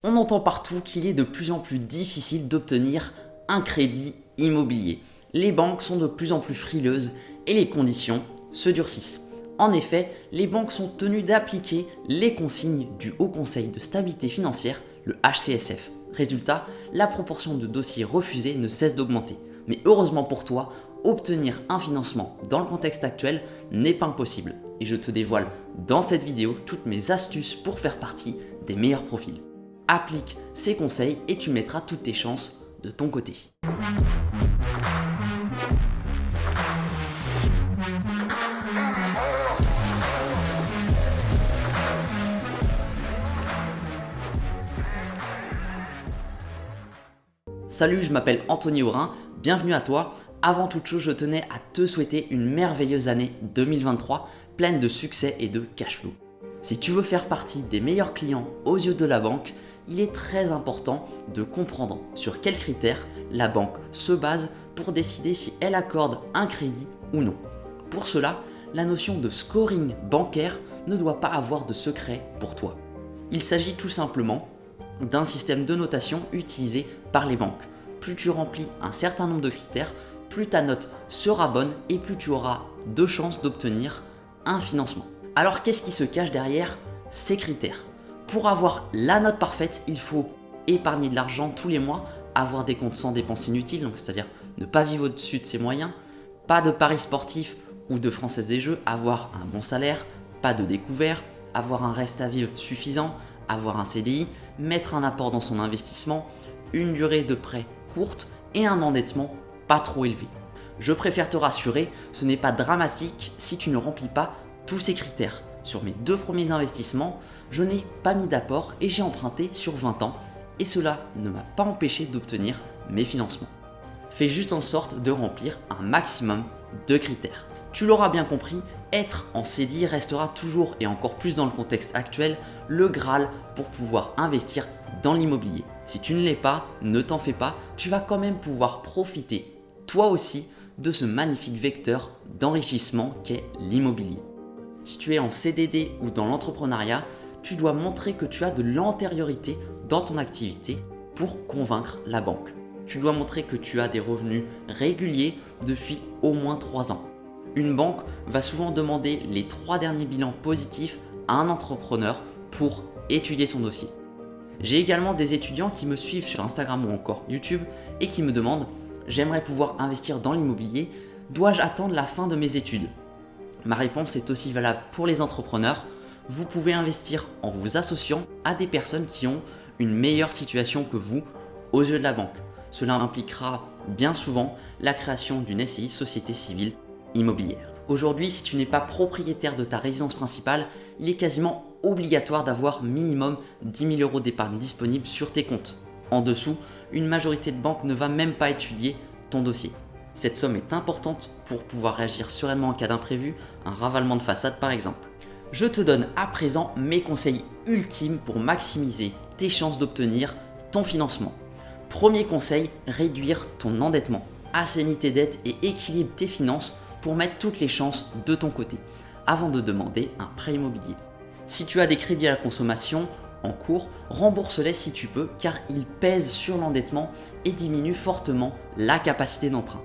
On entend partout qu'il est de plus en plus difficile d'obtenir un crédit immobilier. Les banques sont de plus en plus frileuses et les conditions se durcissent. En effet, les banques sont tenues d'appliquer les consignes du Haut Conseil de stabilité financière, le HCSF. Résultat, la proportion de dossiers refusés ne cesse d'augmenter. Mais heureusement pour toi, obtenir un financement dans le contexte actuel n'est pas impossible. Et je te dévoile dans cette vidéo toutes mes astuces pour faire partie des meilleurs profils. Applique ces conseils et tu mettras toutes tes chances de ton côté. Salut, je m'appelle Anthony Aurin, bienvenue à toi. Avant toute chose, je tenais à te souhaiter une merveilleuse année 2023, pleine de succès et de cash flow. Si tu veux faire partie des meilleurs clients aux yeux de la banque, il est très important de comprendre sur quels critères la banque se base pour décider si elle accorde un crédit ou non. Pour cela, la notion de scoring bancaire ne doit pas avoir de secret pour toi. Il s'agit tout simplement d'un système de notation utilisé par les banques. Plus tu remplis un certain nombre de critères, plus ta note sera bonne et plus tu auras de chances d'obtenir un financement. Alors qu'est-ce qui se cache derrière ces critères? Pour avoir la note parfaite, il faut épargner de l'argent tous les mois, avoir des comptes sans dépenses inutiles, donc c'est-à-dire ne pas vivre au-dessus de ses moyens, pas de paris sportifs ou de Française des Jeux, avoir un bon salaire, pas de découvert, avoir un reste à vivre suffisant, avoir un CDI, mettre un apport dans son investissement, une durée de prêt courte et un endettement pas trop élevé. Je préfère te rassurer, ce n'est pas dramatique si tu ne remplis pas tous ces critères. Sur mes 2 premiers investissements, je n'ai pas mis d'apport et j'ai emprunté sur 20 ans et cela ne m'a pas empêché d'obtenir mes financements. Fais juste en sorte de remplir un maximum de critères. Tu l'auras bien compris, être en CDI restera toujours et encore plus dans le contexte actuel le Graal pour pouvoir investir dans l'immobilier. Si tu ne l'es pas, ne t'en fais pas, tu vas quand même pouvoir profiter toi aussi de ce magnifique vecteur d'enrichissement qu'est l'immobilier. Si tu es en CDD ou dans l'entrepreneuriat, tu dois montrer que tu as de l'antériorité dans ton activité pour convaincre la banque. Tu dois montrer que tu as des revenus réguliers depuis au moins 3 ans. Une banque va souvent demander les 3 derniers bilans positifs à un entrepreneur pour étudier son dossier. J'ai également des étudiants qui me suivent sur Instagram ou encore YouTube et qui me demandent « J'aimerais pouvoir investir dans l'immobilier, dois-je attendre la fin de mes études ?» Ma réponse est aussi valable pour les entrepreneurs. Vous pouvez investir en vous associant à des personnes qui ont une meilleure situation que vous aux yeux de la banque. Cela impliquera bien souvent la création d'une SCI, Société Civile Immobilière. Aujourd'hui, si tu n'es pas propriétaire de ta résidence principale, il est quasiment obligatoire d'avoir minimum 10 000 € d'épargne disponible sur tes comptes. En dessous, une majorité de banques ne va même pas étudier ton dossier. Cette somme est importante pour pouvoir réagir sereinement en cas d'imprévu, un ravalement de façade par exemple. Je te donne à présent mes conseils ultimes pour maximiser tes chances d'obtenir ton financement. Premier conseil, réduire ton endettement. Assainis tes dettes et équilibre tes finances pour mettre toutes les chances de ton côté avant de demander un prêt immobilier. Si tu as des crédits à la consommation en cours, rembourse-les si tu peux car ils pèsent sur l'endettement et diminuent fortement la capacité d'emprunt.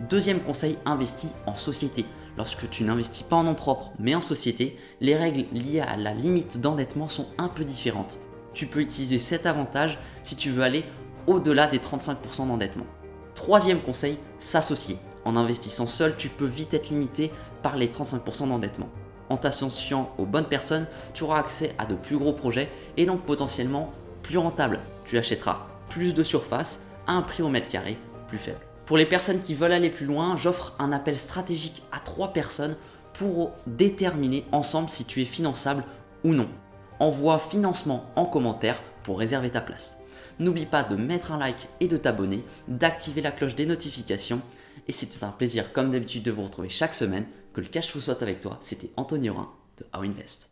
Deuxième conseil, investis en société. Lorsque tu n'investis pas en nom propre mais en société, les règles liées à la limite d'endettement sont un peu différentes. Tu peux utiliser cet avantage si tu veux aller au-delà des 35% d'endettement. Troisième conseil, s'associer. En investissant seul, tu peux vite être limité par les 35% d'endettement. En t'associant aux bonnes personnes, tu auras accès à de plus gros projets et donc potentiellement plus rentables. Tu achèteras plus de surface à un prix au mètre carré plus faible. Pour les personnes qui veulent aller plus loin, j'offre un appel stratégique à 3 personnes pour déterminer ensemble si tu es finançable ou non. Envoie financement en commentaire pour réserver ta place. N'oublie pas de mettre un like et de t'abonner, d'activer la cloche des notifications. Et c'était un plaisir comme d'habitude de vous retrouver chaque semaine. Que le cash flow soit avec toi. C'était Anthony Aurin de How Invest.